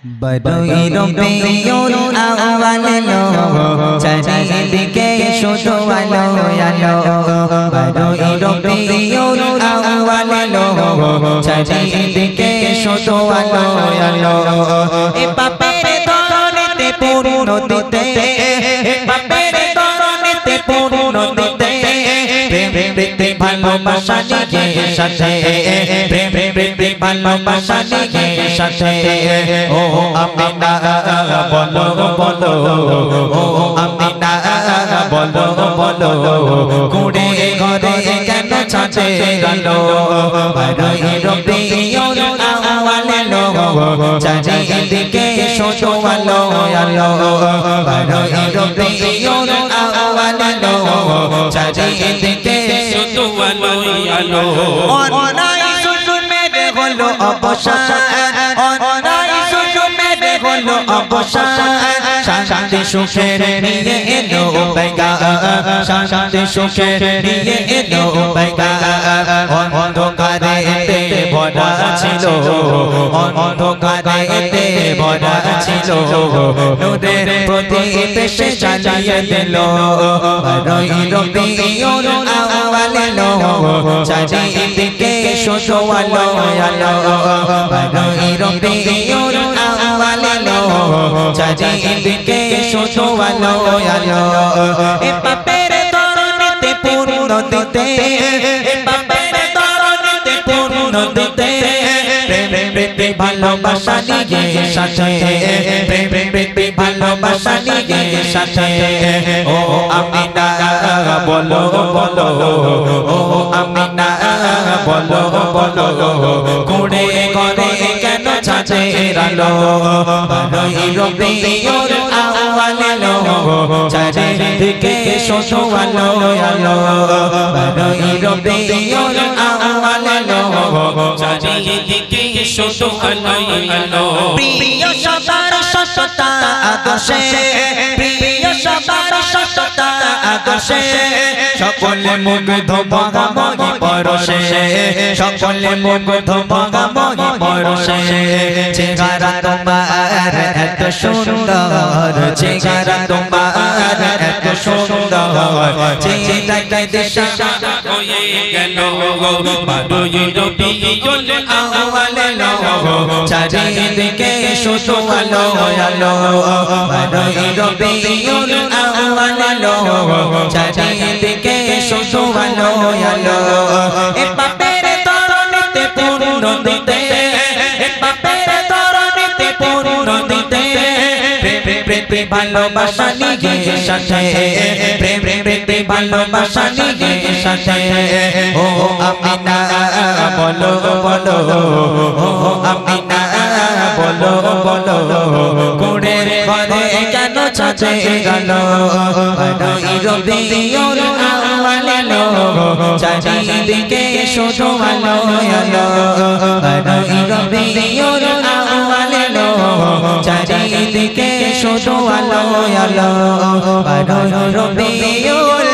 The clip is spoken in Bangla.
বড়ই রবিউল আউয়াল লো চারিদিকে শুধু আলো আলো বড়ই রবিউল আউয়াল লো চারিদিকে শুধু আলো আলো এ পাপের দরনেতে পূর্ণ দিতে পাপের দরনেতে পূর্ণ দিতে প্রেম প্রীতি ভালোবাসা নিয়ে সাথে প্রেম প্রীতি ভালোবাসা নিয়ে সাথে ও আমিনা বলো বলো ও আমিনা বলো বলো কুড়ে ঘরে কেন ছাঁচে গেল বড়ই রবিউল আউয়াল লো চারিদিকে শুধু আলো আলো বড়ই রবিউল আউয়াল লো চারিদিকে শুধু আলো আলো অনাই জুলুমের হলো অবসান অনাই জুলুমের হলো অবসান শান্তি সুখের নিয়ে এলো পেগাম শান্তি সুখের নিয়ে এলো পেগাম অন্ধকারেতে ভরা ছিল অন্ধকারেতে ভরা ছিল নূরের প্রদীপ সে জ্বালিয়ে দিল বড়ই রবিউল আউয়াল লো চারিদিকে শুধু আলো আলো বড়ই রবিউল আউয়াল লো চারিদিকে শুধু আলো আলো এ পাপের দরনেতে পূর্ণ দিতে এ পাপের দরনেতে পূর্ণ দিতে প্রেম প্রীতি ভালোবাসা নিয়ে সাথে প্রেম প্রীতি ভালোবাসা নিয়ে সাথে ও আমিনা বলো বলো ও আমিনা বলো বলো কুড়ে ঘরে কেন ছাঁচে আলো বড়ই রবিউল আউয়াল লো চারিদিকে শুধু আলো আলো বড়ই রবিউল আউয়াল লো চারিদিকে শুধু আলো আলো প্রিয় সবার সততা আদর্শে প্রিয় সবার সততা আদর্শে সকলে মুগ্ধ ভাগাময়ী পরশে সকলে মুগ্ধ ভাগাময়ী পরশে চেহারা তোমার এত সুন্দর চেহারা তোমার এত সুন্দর চেহারা দিশা হয়ে গেল বড়ই রবিউল আউয়াল লো চারিদিকে শুধু আলো আলো বড়ই রবিউল আউয়াল লো চারিদিকে শুধু আলো আলো এ পাপের দরনেতে পূর্ণ দিতে এ পাপের দরনেতে পূর্ণ দিতে প্রেম প্রীতি ভালোবাসা নিয়ে সাথে প্রেম প্রীতি ভালোবাসা নিয়ে সাথে ও আমিনা বলো বলো ও আমিনা বলো বলো কুড়ে ঘরে কেন ছাঁচে গেল বড়ই রবিউল আউয়াল লো চারিদিকে শুধু আলো আলো বড়ই রবিউল আউয়াল লো চারিদিকে শুধু আলো আলো বড়ই রবিউল